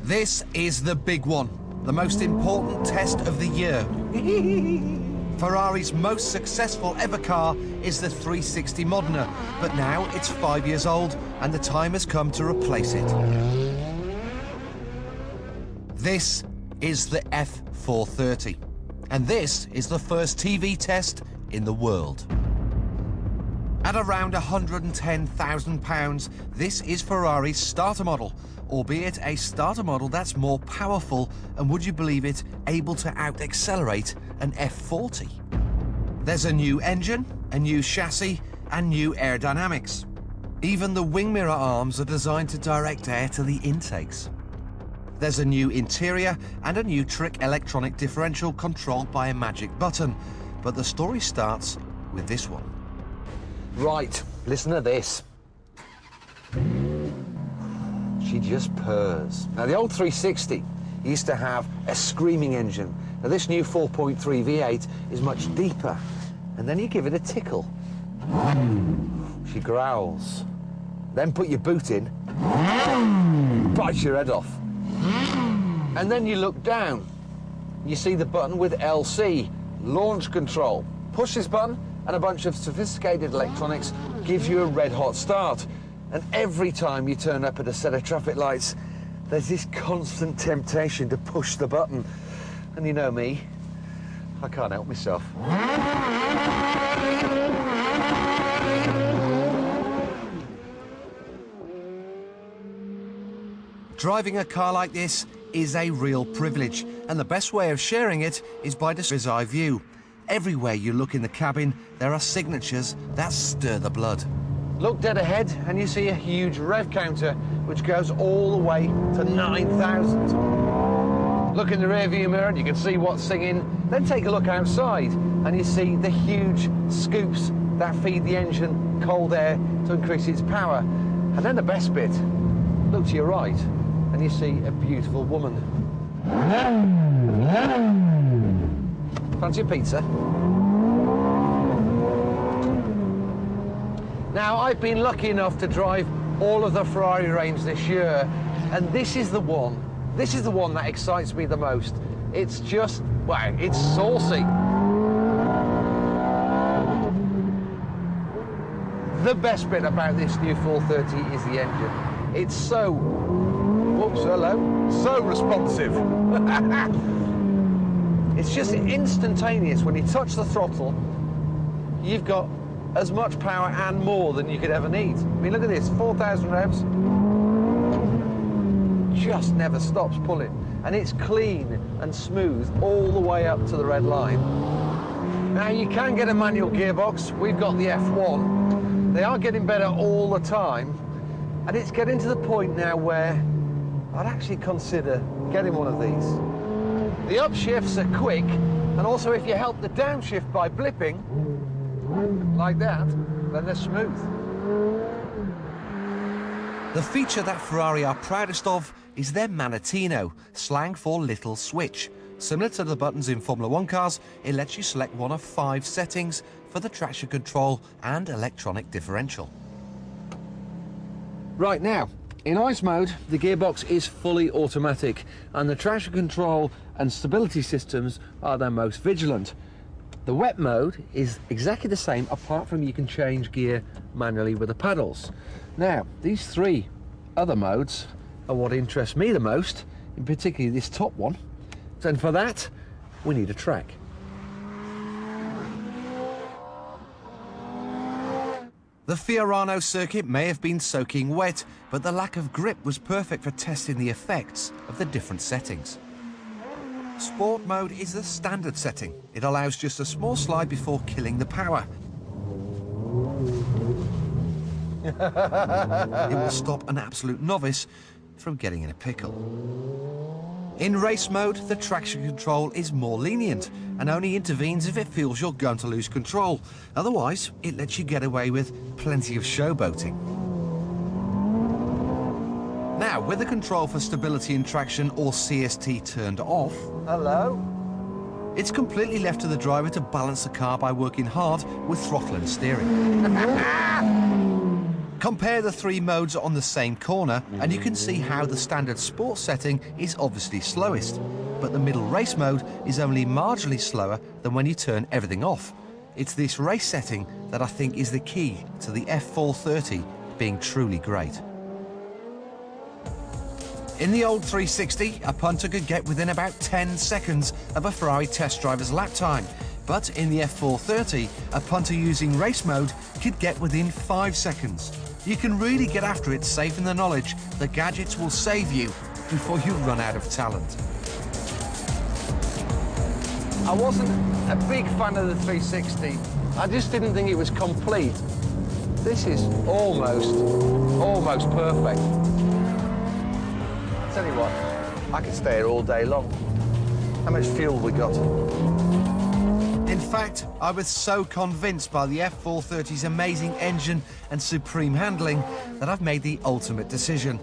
This is the big one, the most important test of the year. Ferrari's most successful ever car is the 360 Modena, but now it's 5 years old and the time has come to replace it. This is the F430, and this is the first TV test in the world. At around £110,000, this is Ferrari's starter model, albeit a starter model that's more powerful and, would you believe it, able to out-accelerate an F40. There's a new engine, a new chassis and new aerodynamics. Even the wing mirror arms are designed to direct air to the intakes. There's a new interior and a new trick electronic differential controlled by a magic button, but the story starts with this one. Right, listen to this. She just purrs. Now, the old 360 used to have a screaming engine. Now, this new 4.3 V8 is much deeper. And then you give it a tickle. She growls. Then put your boot in, bites your head off. And then you look down. You see the button with LC, launch control. Push this button, and a bunch of sophisticated electronics gives you a red-hot start. And every time you turn up at a set of traffic lights, there's this constant temptation to push the button. And you know me, I can't help myself. Driving a car like this is a real privilege, and the best way of sharing it is by the bird's eye view. Everywhere you look in the cabin, there are signatures that stir the blood. Look dead ahead and you see a huge rev counter which goes all the way to 9,000. Look in the rearview mirror and you can see what's singing. Then take a look outside and you see the huge scoops that feed the engine cold air to increase its power. And then the best bit, look to your right and you see a beautiful woman. Fancy a pizza? Now, I've been lucky enough to drive all of the Ferrari range this year, and this is the one that excites me the most. It's just, wow, it's saucy. The best bit about this new 430 is the engine. It's so, whoops, hello, so responsive. It's just instantaneous. When you touch the throttle, you've got as much power and more than you could ever need. I mean, look at this, 4,000 revs. Just never stops pulling. And it's clean and smooth all the way up to the red line. Now, you can get a manual gearbox. We've got the F1. They are getting better all the time. And it's getting to the point now where I'd actually consider getting one of these. The upshifts are quick, and also if you help the downshift by blipping, like that, then they're smooth. The feature that Ferrari are proudest of is their Manettino, slang for little switch. Similar to the buttons in Formula 1 cars, it lets you select one of 5 settings for the traction control and electronic differential. Right now, in ice mode, the gearbox is fully automatic, and the traction control and stability systems are their most vigilant. The wet mode is exactly the same, apart from you can change gear manually with the paddles. Now, these 3 other modes are what interests me the most, in particular this top one. And for that, we need a track. The Fiorano circuit may have been soaking wet, but the lack of grip was perfect for testing the effects of the different settings. Sport mode is the standard setting. It allows just a small slide before killing the power. It will stop an absolute novice from getting in a pickle. In race mode, the traction control is more lenient and only intervenes if it feels you're going to lose control. Otherwise, it lets you get away with plenty of showboating. Now, with the control for stability and traction, or CST, turned off, hello, it's completely left to the driver to balance the car by working hard with throttle and steering. Compare the 3 modes on the same corner and you can see how the standard sport setting is obviously slowest, but the middle race mode is only marginally slower than when you turn everything off. It's this race setting that I think is the key to the F430 being truly great. In the old 360, a punter could get within about 10 seconds of a Ferrari test driver's lap time, but in the F430, a punter using race mode could get within 5 seconds. You can really get after it safe in the knowledge the gadgets will save you before you run out of talent. I wasn't a big fan of the 360. I just didn't think it was complete. This is almost perfect. I'll tell you what, I could stay here all day long. How much fuel we got? In fact, I was so convinced by the F430's amazing engine and supreme handling that I've made the ultimate decision.